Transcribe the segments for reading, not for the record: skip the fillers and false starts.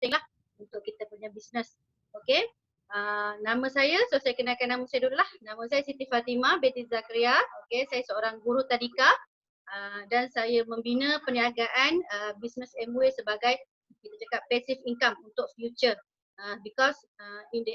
penting lah untuk kita punya bisnes. Okey. Nama saya, so saya kenalkan nama saya dulu lah. Nama saya Siti Fatimah binti Zakaria. Okey, saya seorang guru tadika dan saya membina perniagaan bisnes Amway sebagai kita cakap passive income untuk future. Because in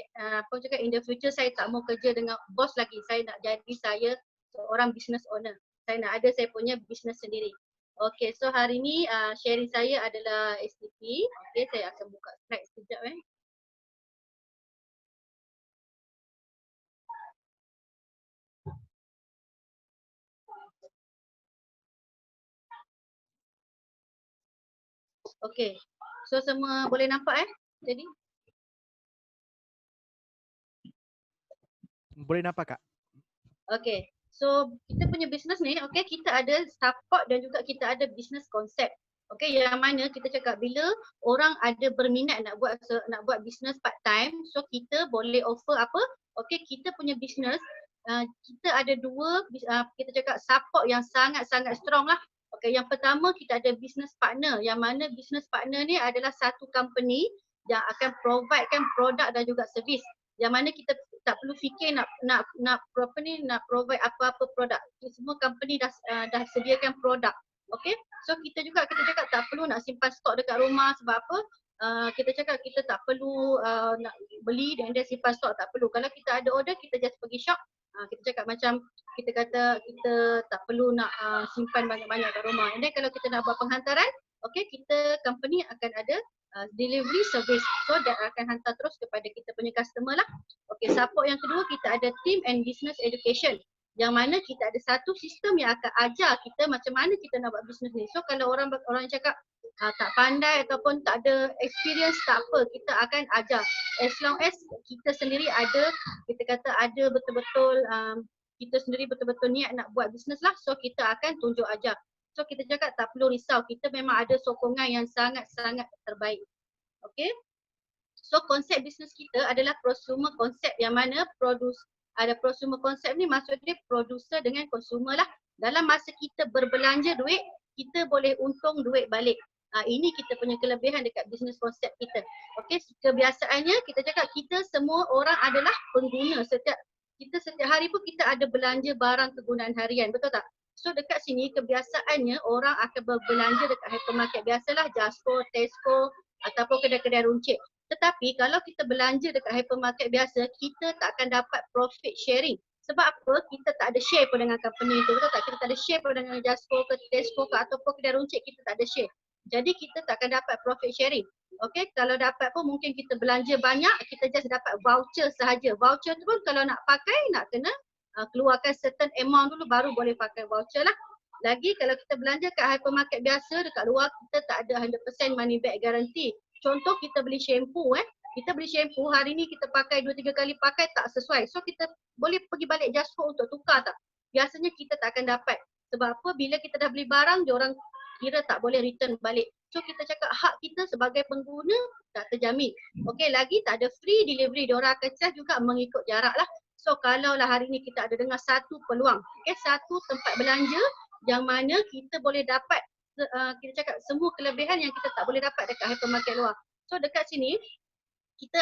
the future saya tak mau kerja dengan bos lagi. Saya nak jadi saya seorang business owner. Saya nak ada saya punya bisnes sendiri. Okay, so hari ni sharing saya adalah STP. Okay, saya akan buka slide sekejap Okay, so semua boleh nampak jadi? Boleh nampak Kak? Okay, so kita punya bisnes ni, okay, kita ada support dan juga kita ada bisnes konsep. Okay, yang mana kita cakap bila orang ada berminat nak buat bisnes part time, so kita boleh offer apa? Okay, kita punya bisnes, kita ada dua, kita cakap support yang sangat-sangat strong lah. Okay, yang pertama kita ada business partner, yang mana business partner ni adalah satu company yang akan providekan produk dan juga servis. Yang mana kita tak perlu fikir nak provide apa-apa produk. Semua company dah sediakan produk. Okay, so kita cakap tak perlu nak simpan stok dekat rumah sebab apa? Kita cakap kita tak perlu nak beli dan simpan stok, tak perlu. Kalau kita ada order, kita just pergi shop. Kita cakap macam kita kata kita tak perlu nak simpan banyak-banyak kat rumah. And then kalau kita nak buat penghantaran, okay, kita company akan ada delivery service. So dia akan hantar terus kepada kita punya customer lah. Okay, support yang kedua kita ada team and business education. Yang mana kita ada satu sistem yang akan ajar kita macam mana kita nak buat bisnes ni. So kalau orang cakap tak pandai ataupun tak ada experience, tak apa, kita akan ajar. As long as kita sendiri ada, kita kata ada betul-betul kita sendiri betul-betul niat nak buat bisnes lah. So kita akan tunjuk ajar. So kita cakap tak perlu risau, kita memang ada sokongan yang sangat-sangat terbaik. Okay. So konsep bisnes kita adalah prosumer konsep, yang mana ada prosumer konsep ni maksud dia producer dengan consumer lah. Dalam masa kita berbelanja duit, kita boleh untung duit balik. Ini kita punya kelebihan dekat bisnes konsep kita. Okay, kebiasaannya kita cakap kita semua orang adalah pengguna. Setiap hari pun kita ada belanja barang kegunaan harian, betul tak? So dekat sini kebiasaannya orang akan berbelanja dekat hypermarket biasalah, Jasco, Tesco ataupun kedai-kedai runcit. Tetapi kalau kita belanja dekat hypermarket biasa, kita tak akan dapat profit sharing. Sebab apa? Kita tak ada share pun dengan company tu, betul tak? Kita tak ada share pun dengan Jasco ke Tesco ke ataupun kedai runcit, kita tak ada share. Jadi kita tak akan dapat profit sharing. Okay, kalau dapat pun mungkin kita belanja banyak, kita just dapat voucher sahaja. Voucher tu pun kalau nak pakai, nak kena keluarkan certain amount dulu baru boleh pakai voucher lah. Lagi kalau kita belanja kat hypermarket biasa dekat luar, kita tak ada 100% money back guarantee. Contoh kita beli shampoo kita beli shampoo hari ni kita pakai 2-3 kali pakai tak sesuai. So kita boleh pergi balik Jasco untuk tukar tak? Biasanya kita tak akan dapat. Sebab apa? Bila kita dah beli barang, diorang kira tak boleh return balik. So kita cakap hak kita sebagai pengguna tak terjamin. Okey, lagi tak ada free delivery. Diorang akan charge juga mengikut jarak lah. So kalau lah hari ni kita ada dengar satu peluang, satu tempat belanja yang mana kita boleh dapat kita cakap semua kelebihan yang kita tak boleh dapat dekat hypermarket luar. So dekat sini kita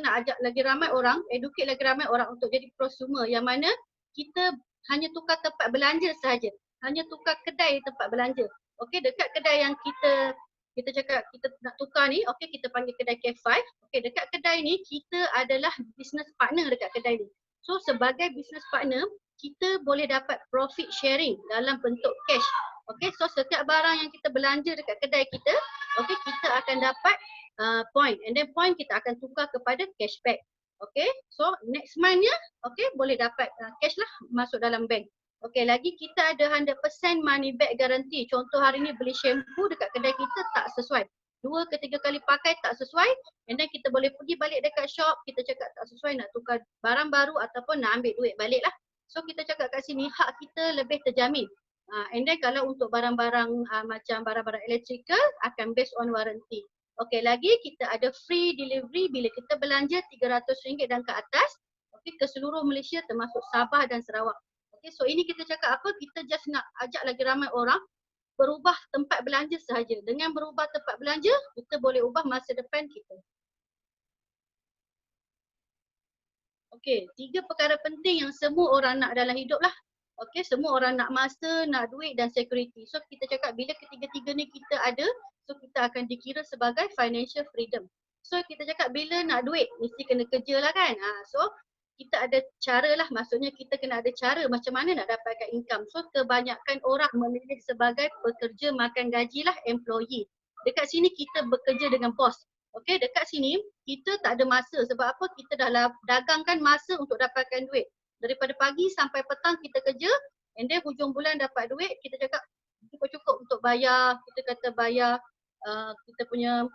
nak ajak lagi ramai orang, educate lagi ramai orang untuk jadi prosumer, yang mana kita hanya tukar tempat belanja sahaja. Hanya tukar kedai tempat belanja. Okey, dekat kedai yang kita cakap kita nak tukar ni, okey, kita panggil kedai K5. Okey, dekat kedai ni kita adalah business partner dekat kedai ni. So sebagai business partner, kita boleh dapat profit sharing dalam bentuk cash. Okay, so setiap barang yang kita belanja dekat kedai kita, okay, kita akan dapat point, and then point kita akan tukar kepada cashback. Okay, so next month-nya, okay, boleh dapat cash lah masuk dalam bank. Okay, lagi kita ada 100% money back guarantee. Contoh hari ni beli shampoo dekat kedai kita tak sesuai, 2 ke 3 kali pakai tak sesuai, and then kita boleh pergi balik dekat shop, kita cakap tak sesuai, nak tukar barang baru ataupun nak ambil duit balik lah. So kita cakap kat sini hak kita lebih terjamin. And then kalau untuk barang-barang macam barang-barang electrical akan based on warranty. Okey, lagi kita ada free delivery bila kita belanja RM300 dan ke atas, okey, ke seluruh Malaysia termasuk Sabah dan Sarawak. Okey, so ini kita cakap apa? Kita just nak ajak lagi ramai orang berubah tempat belanja sahaja. Dengan berubah tempat belanja, kita boleh ubah masa depan kita. Okey, 3 perkara penting yang semua orang nak dalam hidup lah. Okey, semua orang nak masa, nak duit dan security. So kita cakap bila ketiga-tiga ni kita ada, so kita akan dikira sebagai financial freedom. So kita cakap bila nak duit, mesti kena kerja lah kan. So kita ada cara lah, maksudnya kita kena ada cara macam mana nak dapatkan income. So kebanyakan orang memilih sebagai pekerja makan gaji lah, employee. Dekat sini kita bekerja dengan bos. Okey, dekat sini kita tak ada masa sebab apa? Kita dah dagangkan masa untuk dapatkan duit. Daripada pagi sampai petang kita kerja, and then hujung bulan dapat duit, kita cakap cukup-cukup untuk bayar, kita kata bayar kita punya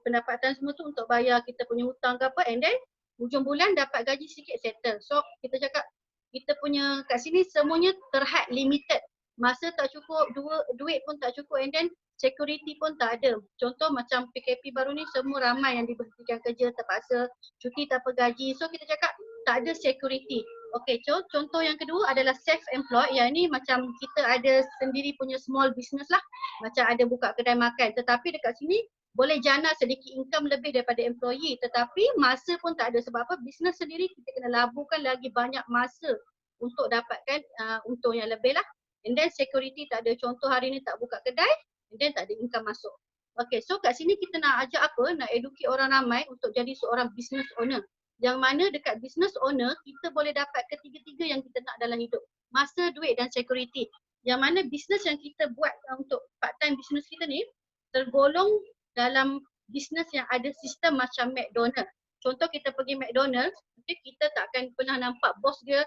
pendapatan semua tu untuk bayar kita punya hutang ke apa, and then hujung bulan dapat gaji sikit settle. So kita cakap kita punya kat sini semuanya terhad limited. Masa tak cukup, duit pun tak cukup, and then security pun tak ada. Contoh macam PKP baru ni semua ramai yang diberhentikan kerja terpaksa, cuti tanpa gaji. So kita cakap tak ada security. Okey, contoh yang kedua adalah self-employed. Yang ni macam kita ada sendiri punya small business lah. Macam ada buka kedai makan. Tetapi dekat sini boleh jana sedikit income lebih daripada employee. Tetapi masa pun tak ada. Sebab apa? Business sendiri kita kena laburkan lagi banyak masa untuk dapatkan untung yang lebih lah. And then security tak ada. Contoh hari ni tak buka kedai, and then tak ada income masuk. Okay, so kat sini kita nak ajak apa? Nak educate orang ramai untuk jadi seorang business owner. Yang mana dekat business owner, kita boleh dapat ketiga-tiga yang kita nak dalam hidup. Masa, duit dan security. Yang mana business yang kita buat untuk part-time business kita ni, tergolong dalam business yang ada sistem macam McDonald. Contoh kita pergi McDonald, okay, kita takkan pernah nampak bos dia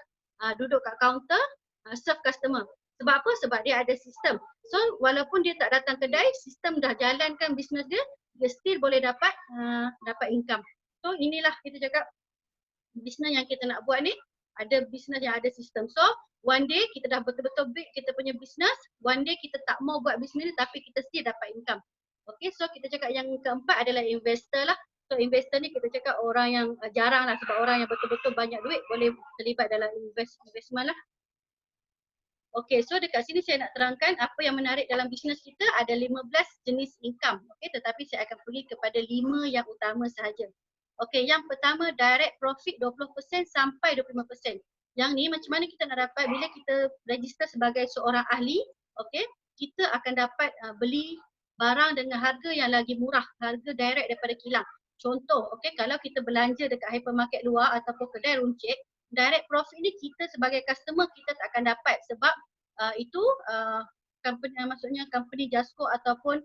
duduk kat kaunter, serve customer. Sebab apa? Sebab dia ada sistem. So walaupun dia tak datang kedai, sistem dah jalankan bisnes dia, dia still boleh dapat income. So inilah kita cakap bisnes yang kita nak buat ni, ada bisnes yang ada sistem. So one day kita dah betul-betul build kita punya bisnes, one day kita tak mau buat bisnes ni tapi kita still dapat income. Okay, so kita cakap yang keempat adalah investor lah. So investor ni kita cakap orang yang jarang lah, sebab orang yang betul-betul banyak duit boleh terlibat dalam investment lah. Okay, so dekat sini saya nak terangkan apa yang menarik dalam bisnes kita. Ada 15 jenis income. Okay, tetapi saya akan pergi kepada 5 yang utama sahaja. Okay, yang pertama direct profit 20% sampai 25%. Yang ni macam mana kita nak dapat bila kita register sebagai seorang ahli. Okay, kita akan dapat beli barang dengan harga yang lagi murah, harga direct daripada kilang. Contoh, okay, kalau kita belanja dekat hypermarket luar ataupun kedai runcit, direct profit ni kita sebagai customer kita tak akan dapat sebab itu company, maksudnya company Jasco ataupun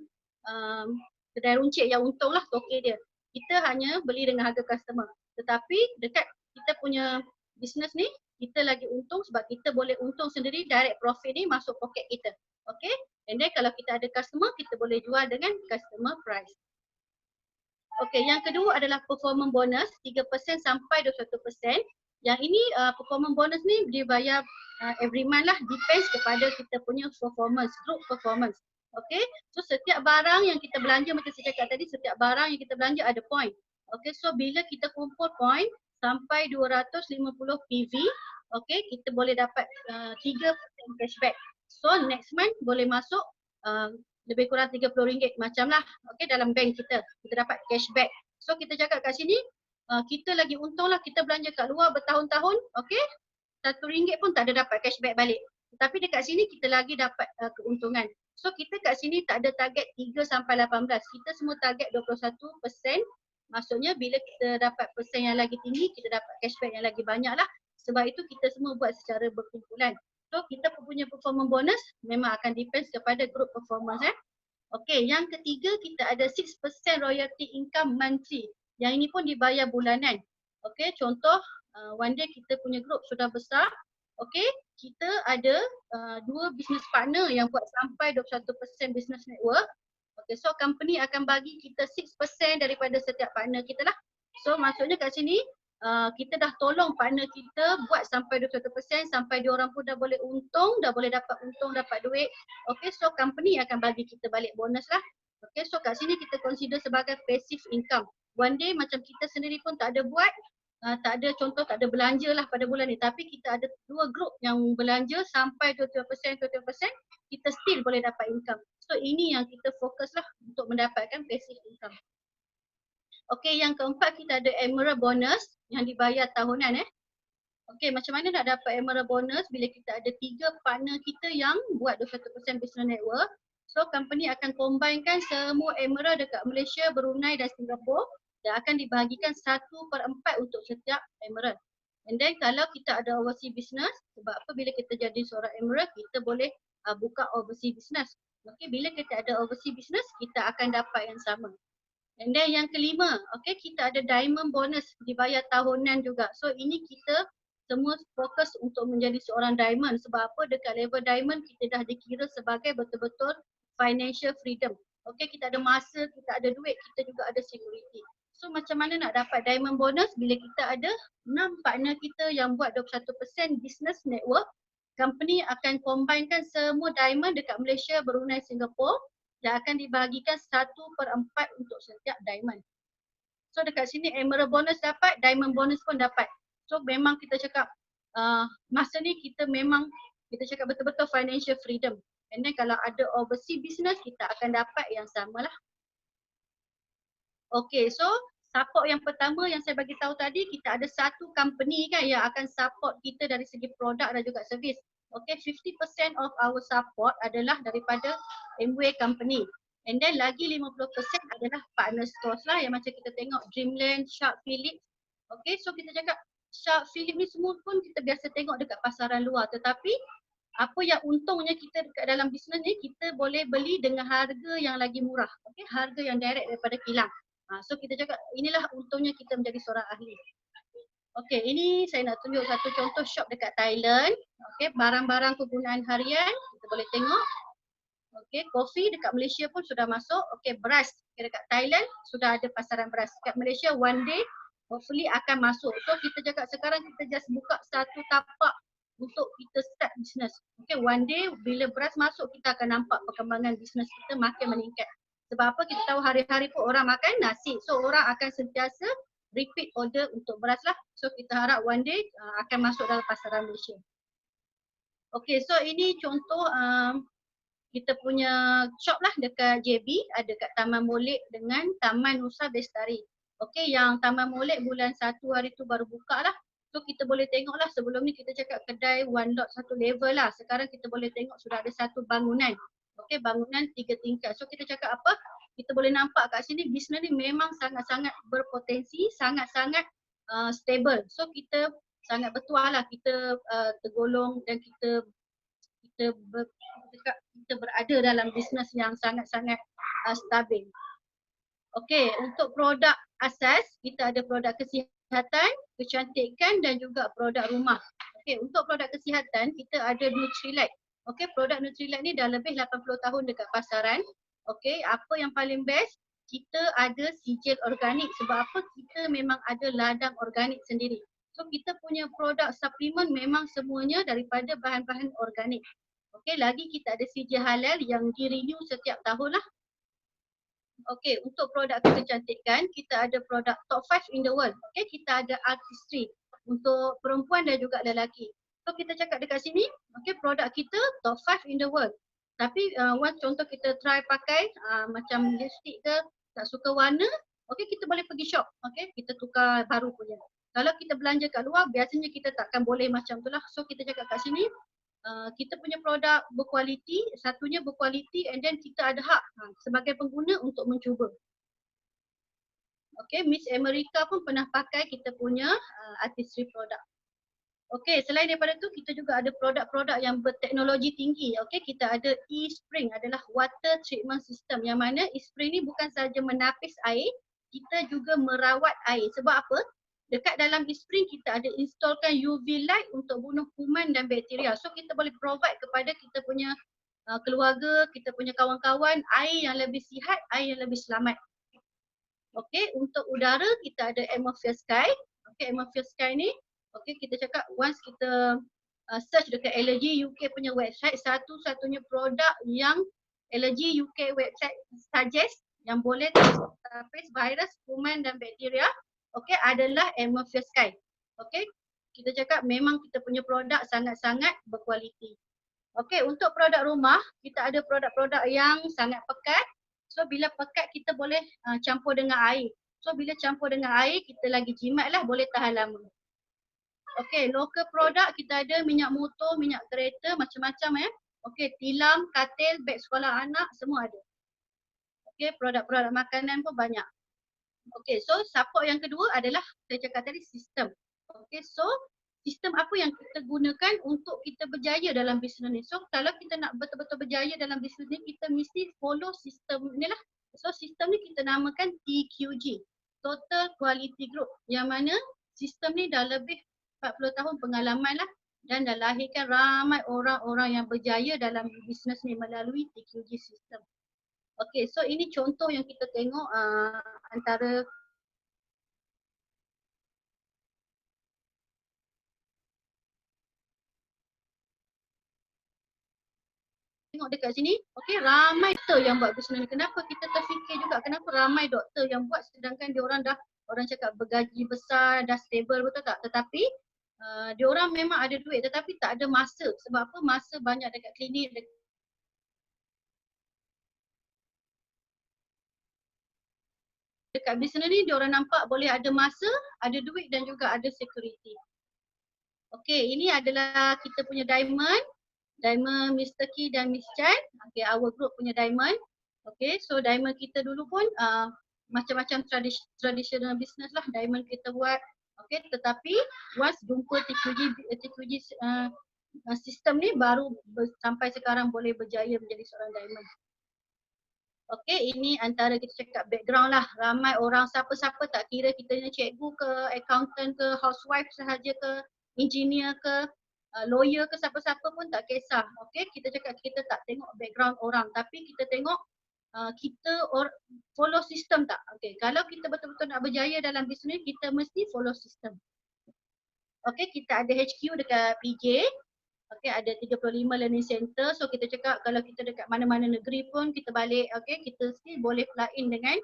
kedai runcit yang untung lah toke dia. Kita hanya beli dengan harga customer. Tetapi dekat kita punya business ni kita lagi untung sebab kita boleh untung sendiri, direct profit ni masuk poket kita. Okay, and then kalau kita ada customer kita boleh jual dengan customer price. Okay, yang kedua adalah performance bonus 3% sampai 21%. Yang ini performance bonus ni dia bayar every month lah, depends kepada kita punya performance, group performance. Okay, so setiap barang yang kita belanja macam saya cakap tadi, setiap barang yang kita belanja ada point. Okay, so bila kita kumpul point sampai 250 PV, okay, kita boleh dapat 3% cashback. So next month boleh masuk lebih kurang RM30 macam lah, okay, dalam bank kita dapat cashback. So kita cakap kat sini kita lagi untung lah, kita belanja kat luar bertahun-tahun, okay, RM1 pun tak ada dapat cashback balik. Tapi dekat sini kita lagi dapat keuntungan. So kita kat sini tak ada target 3 sampai 18, kita semua target 21%. Maksudnya bila kita dapat persen yang lagi tinggi, kita dapat cashback yang lagi banyak lah. Sebab itu kita semua buat secara berkumpulan. So kita punya performance bonus memang akan depends kepada group performance. Okay, yang ketiga kita ada 6% royalty income monthly. Yang ini pun dibayar bulanan. Okay, contoh one day kita punya group sudah besar. Okay, kita ada 2 business partner yang buat sampai 21% business network. Okay, so company akan bagi kita 6% daripada setiap partner kita lah. So maksudnya kat sini kita dah tolong partner kita buat sampai 21% sampai diorang pun dah boleh untung, dah boleh dapat untung, dapat duit. Okay, so company akan bagi kita balik bonus lah. Okay, so kat sini kita consider sebagai passive income. One day macam kita sendiri pun tak ada buat, tak ada contoh, tak ada belanja lah pada bulan ni. Tapi kita ada 2 group yang belanja sampai 20%, kita still boleh dapat income. So ini yang kita fokus lah untuk mendapatkan passive income. Okey, yang keempat kita ada Emerald bonus yang dibayar tahunan. Okey, macam mana nak dapat Emerald bonus bila kita ada 3 partner kita yang buat 21% business network. So company akan combinekan semua Emerald dekat Malaysia, Brunei dan Singapura dan akan dibahagikan 1/4 untuk setiap Emerald. And then kalau kita ada overseas business, sebab apa bila kita jadi seorang Emerald, kita boleh buka overseas business. Okey, bila kita ada overseas business, kita akan dapat yang sama. And then yang kelima, okay, kita ada diamond bonus dibayar tahunan juga. So ini kita semua fokus untuk menjadi seorang diamond. Sebab apa? Dekat level diamond kita dah dikira sebagai betul-betul financial freedom. Okay, kita ada masa, kita ada duit, kita juga ada security. So macam mana nak dapat diamond bonus bila kita ada 6 partner kita yang buat 21% business network. Company akan combinekan semua diamond dekat Malaysia, Brunei, Singapura yang akan dibahagikan 1/4 untuk setiap diamond. So dekat sini Emerald bonus dapat, diamond bonus pun dapat. So memang kita cakap masa ni kita memang kita cakap betul-betul financial freedom. And then kalau ada overseas business kita akan dapat yang sama lah. Okay, so support yang pertama yang saya bagi tahu tadi, kita ada satu company kan yang akan support kita dari segi produk dan juga servis. Okay, 50% of our support adalah daripada Amway company. And then lagi 50% adalah partner stores lah yang macam kita tengok Dreamland, Shark Phillips. Okay, so kita cakap Shark Phillips ni semua pun kita biasa tengok dekat pasaran luar. Tetapi apa yang untungnya kita dekat dalam bisnes ni, kita boleh beli dengan harga yang lagi murah. Okay, harga yang direct daripada kilang. So kita cakap inilah untungnya kita menjadi seorang ahli. Okey, ini saya nak tunjuk satu contoh shop dekat Thailand. Okey, barang-barang kegunaan harian kita boleh tengok. Okey, kopi dekat Malaysia pun sudah masuk. Okey, beras dekat Thailand sudah ada pasaran beras. Dekat Malaysia one day hopefully akan masuk. So kita cakap sekarang kita just buka satu tapak untuk kita start business. Okey, one day bila beras masuk kita akan nampak perkembangan bisnes kita makin meningkat. Sebab apa? Kita tahu hari-hari pun orang makan nasi. So orang akan sentiasa repeat order untuk beras lah. So kita harap one day akan masuk dalam pasaran Malaysia. Okay, so ini contoh kita punya shop lah dekat JB. Ada kat Taman Molek dengan Taman Nusa Bestari. Okay, yang Taman Molek bulan 1 hari tu baru buka lah. So kita boleh tengok lah sebelum ni kita cakap kedai one lot satu level lah. Sekarang kita boleh tengok sudah ada satu bangunan. Okay, bangunan 3 tingkat. So kita cakap apa? Kita boleh nampak kat sini bisnes ni memang sangat-sangat berpotensi, sangat-sangat stable. So kita sangat bertuah lah kita tergolong dan kita berada dalam bisnes yang sangat-sangat stabil. Okay, untuk produk asas kita ada produk kesihatan, kecantikan dan juga produk rumah. Okay, untuk produk kesihatan kita ada Nutrilite. Okay, produk Nutrilite ni dah lebih 80 tahun dekat pasaran. Okay, apa yang paling best? Kita ada sijil organik. Sebab apa? Kita memang ada ladang organik sendiri. So kita punya produk suplemen memang semuanya daripada bahan-bahan organik. Okay, lagi kita ada sijil halal yang di-renew setiap tahun lah. Okay, untuk produk kecantikan kita ada produk top 5 in the world. Okay, kita ada artistry untuk perempuan dan juga lelaki. So kita cakap dekat sini, okay, produk kita top 5 in the world. Tapi one contoh kita try pakai macam lipstick ke, tak suka warna, okay, kita boleh pergi shop, okay, kita tukar baru punya. Kalau kita belanja kat luar, biasanya kita takkan boleh macam tu lah. So kita cakap kat sini, kita punya produk berkualiti, satunya berkualiti and then kita ada hak sebagai pengguna untuk mencuba. Okay, Miss America pun pernah pakai kita punya artistry produk. Okay, selain daripada tu kita juga ada produk-produk yang berteknologi tinggi. Okay, kita ada eSpring adalah water treatment system yang mana eSpring ni bukan sahaja menapis air, kita juga merawat air. Sebab apa? Dekat dalam eSpring kita ada installkan UV light untuk bunuh kuman dan bakteria. So kita boleh provide kepada kita punya keluarga, kita punya kawan-kawan air yang lebih sihat, air yang lebih selamat. Okay, untuk udara kita ada Atmosphere Sky. Okay, Atmosphere Sky ni okay, kita cakap once kita search dekat Allergy UK punya website, satu-satunya produk yang Allergy UK website suggest yang boleh terapis virus, kuman dan bakteria, okay, adalah Atmosphere Sky. Okay, kita cakap memang kita punya produk sangat-sangat berkualiti. Okey, untuk produk rumah, kita ada produk-produk yang sangat pekat. So bila pekat kita boleh campur dengan air. So bila campur dengan air, kita lagi jimat lah, boleh tahan lama. Okey, local produk kita ada minyak motor, minyak kereta, macam-macam Okey, tilam, katil, beg sekolah anak, semua ada. Okey, produk-produk makanan pun banyak. Okey, so support yang kedua adalah saya cakap tadi sistem. Okey, so sistem apa yang kita gunakan untuk kita berjaya dalam bisnes ni. So kalau kita nak betul-betul berjaya dalam bisnes ni, kita mesti follow sistem ni lah. So sistem ni kita namakan TQG, Total Quality Group, yang mana sistem ni dah lebih 40 tahun pengalaman lah dan dah lahirkan ramai orang-orang yang berjaya dalam bisnes ni melalui TQG sistem. Okey, so ini contoh yang kita tengok antara tengok dekat sini, okey, ramai doktor yang buat bisnes ni. Kenapa kita terfikir juga kenapa ramai doktor yang buat sedangkan dia orang dah, orang cakap bergaji besar, dah stable, betul tak? Tetapi dia orang memang ada duit tetapi tak ada masa. Sebab apa? Masa banyak dekat klinik, dekat bisnes ni dia orang nampak boleh ada masa, ada duit dan juga ada security. Okey, ini adalah kita punya diamond. Diamond Mr. Key dan Miss Chan. Okay, our group punya diamond. Okay, so diamond kita dulu pun macam-macam traditional business lah diamond kita buat. Okay, tetapi once jumpa TQG sistem ni baru sampai sekarang boleh berjaya menjadi seorang diamond. Okay, ini antara kita cakap background lah. Ramai orang, siapa-siapa tak kira kita ni cikgu ke, accountant ke, housewife sahaja ke, engineer ke, lawyer ke, siapa-siapa pun tak kisah. Okay, kita cakap kita tak tengok background orang tapi kita tengok kita follow sistem tak. Okay, kalau kita betul-betul nak berjaya dalam bisnes kita mesti follow sistem. Okay, kita ada HQ dekat PJ. Okay, ada 35 learning center. So kita cakap kalau kita dekat mana-mana negeri pun kita balik, okay, kita still boleh plug in dengan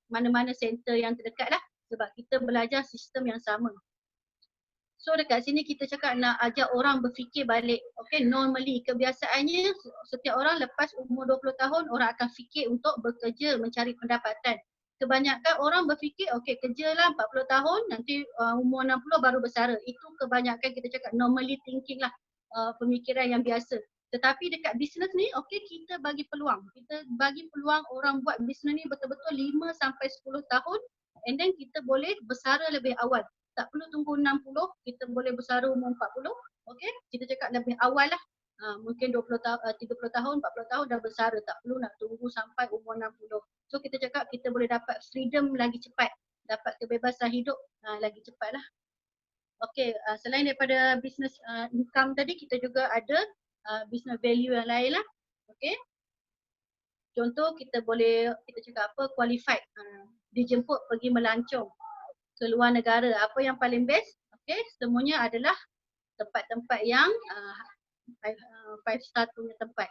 mana-mana center yang terdekat lah. Sebab kita belajar sistem yang sama. So dekat sini kita cakap nak ajak orang berfikir balik. Okay, normally kebiasaannya setiap orang lepas umur 20 tahun orang akan fikir untuk bekerja mencari pendapatan. Kebanyakan orang berfikir okay kerjalah 40 tahun nanti umur 60 baru bersara. Itu kebanyakan kita cakap normally thinking lah, pemikiran yang biasa. Tetapi dekat bisnes ni okay kita bagi peluang. Kita bagi peluang orang buat bisnes ni betul-betul 5 sampai 10 tahun and then kita boleh bersara lebih awal. Tak perlu tunggu 60, kita boleh bersara umur 40. Okey, kita cakap lebih awal lah. Mungkin 20 tahun, 30 tahun, 40 tahun dah bersara. Tak perlu nak tunggu sampai umur 60. So kita cakap kita boleh dapat freedom lagi cepat. Dapat kebebasan hidup lagi cepat lah. Okey, selain daripada business income tadi, kita juga ada business value yang lain lah. Okey. Contoh kita boleh, kita cakap apa, qualified. Dijemput pergi melancong ke luar negara. Apa yang paling best? Okay, semuanya adalah tempat-tempat yang 5 star punya tempat.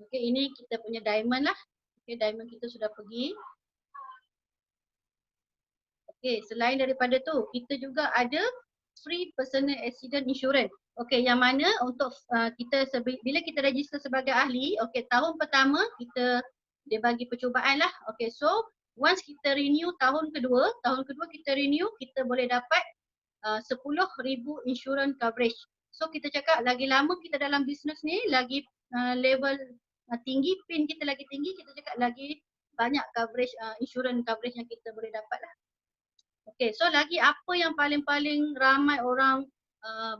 Okay, ini kita punya diamond lah. Okay, diamond kita sudah pergi. Okay, selain daripada tu, kita juga ada free personal accident insurance. Okay, yang mana untuk kita bila kita register sebagai ahli, okay, tahun pertama dia bagi percubaan lah. Okay, so once kita renew tahun kedua kita renew, kita boleh dapat 10,000 insurance coverage. So kita cakap lagi lama kita dalam bisnes ni, lagi level tinggi, pin kita lagi tinggi, kita cakap lagi banyak coverage, insurance coverage yang kita boleh dapat lah. Okay, so lagi apa yang paling-paling ramai orang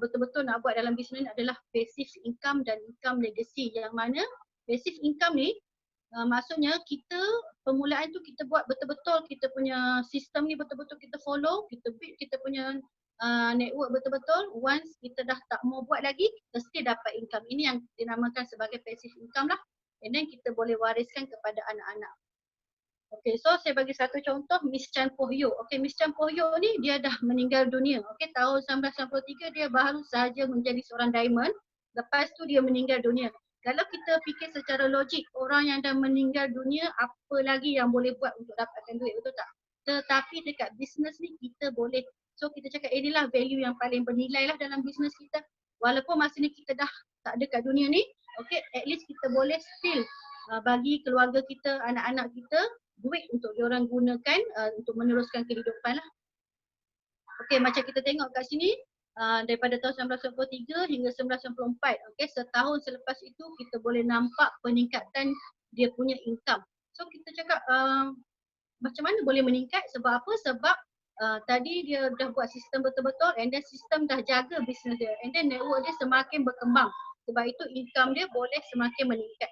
betul-betul nak buat dalam bisnes ni adalah passive income dan income legacy. Yang mana passive income ni maksudnya kita permulaan tu kita buat betul-betul kita punya sistem ni betul-betul kita follow, kita build kita punya network betul-betul. Once kita dah tak mau buat lagi, kita still dapat income. Ini yang dinamakan sebagai passive income lah. And then kita boleh wariskan kepada anak-anak. Okay, so saya bagi satu contoh Miss Chan Poh Yo. Okay, Miss Chan Poh Yo ni dia dah meninggal dunia. Okay, tahun 1993 dia baru sahaja menjadi seorang diamond. Lepas tu dia meninggal dunia. Kalau kita fikir secara logik, orang yang dah meninggal dunia, apa lagi yang boleh buat untuk dapatkan duit, betul tak? Tetapi dekat bisnes ni kita boleh. So kita cakap inilah value yang paling bernilai lah dalam bisnes kita. Walaupun masa ni kita dah tak ada kat dunia ni, okay, at least kita boleh still bagi keluarga kita, anak-anak kita duit untuk diorang gunakan untuk meneruskan kehidupan lah. Okay, macam kita tengok kat sini, daripada tahun 1993 hingga 1994, okay, setahun selepas itu kita boleh nampak peningkatan dia punya income. So kita cakap macam mana boleh meningkat, sebab apa? Sebab tadi dia dah buat sistem betul-betul, and then sistem dah jaga bisnes dia, and then network dia semakin berkembang, sebab itu income dia boleh semakin meningkat.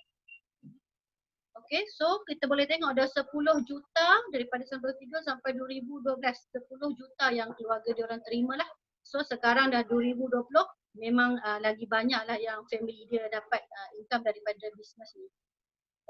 Okay, so kita boleh tengok ada 10 juta daripada 1993 sampai 2012, 10 juta yang keluarga diorang terima lah. So sekarang dah 2020, memang lagi banyak lah yang family dia dapat income daripada bisnes ni.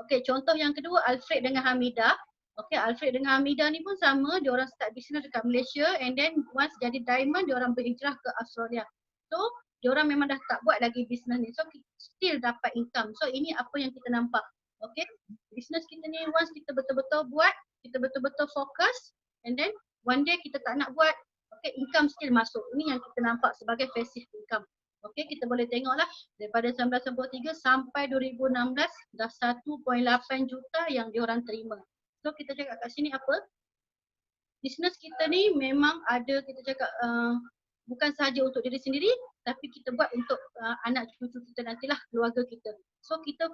Okay, contoh yang kedua, Alfred dengan Hamidah. Okay, Alfred dengan Hamidah ni pun sama, diorang start bisnes dekat Malaysia, and then once jadi diamond, diorang berhijrah ke Australia. So diorang memang dah tak buat lagi bisnes ni, so still dapat income. So ini apa yang kita nampak. Okay, bisnes kita ni once kita betul-betul buat, kita betul-betul fokus, and then one day kita tak nak buat, okay, income still masuk. Ini yang kita nampak sebagai passive income. Okay, kita boleh tengoklah daripada 1993 sampai 2016 dah 1.8 juta yang diorang terima. So kita cakap kat sini apa? Bisnes kita ni memang ada, kita cakap bukan sahaja untuk diri sendiri, tapi kita buat untuk anak cucu kita nantilah, keluarga kita. So kita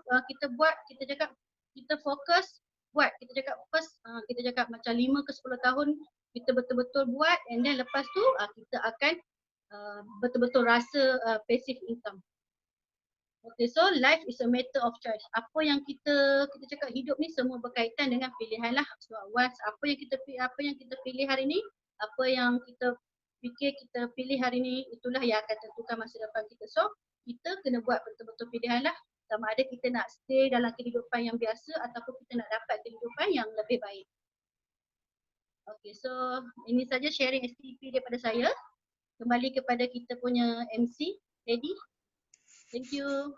buat, kita cakap kita fokus buat, kita cakap first, kita cakap macam 5 ke 10 tahun kita betul-betul buat, and then lepas tu kita akan betul-betul rasa passive income. Okay, so life is a matter of choice. Apa yang kita cakap, hidup ni semua berkaitan dengan pilihan lah. So once apa yang kita pilih hari ni, apa yang kita fikir kita pilih hari ni, itulah yang akan tentukan masa depan kita. So kita kena buat betul-betul pilihan lah, sama ada kita nak stay dalam kehidupan yang biasa ataupun kita nak dapat kehidupan yang lebih baik. Okay, so ini saja sharing STP daripada saya. Kembali kepada kita punya MC, Eddie. Thank you.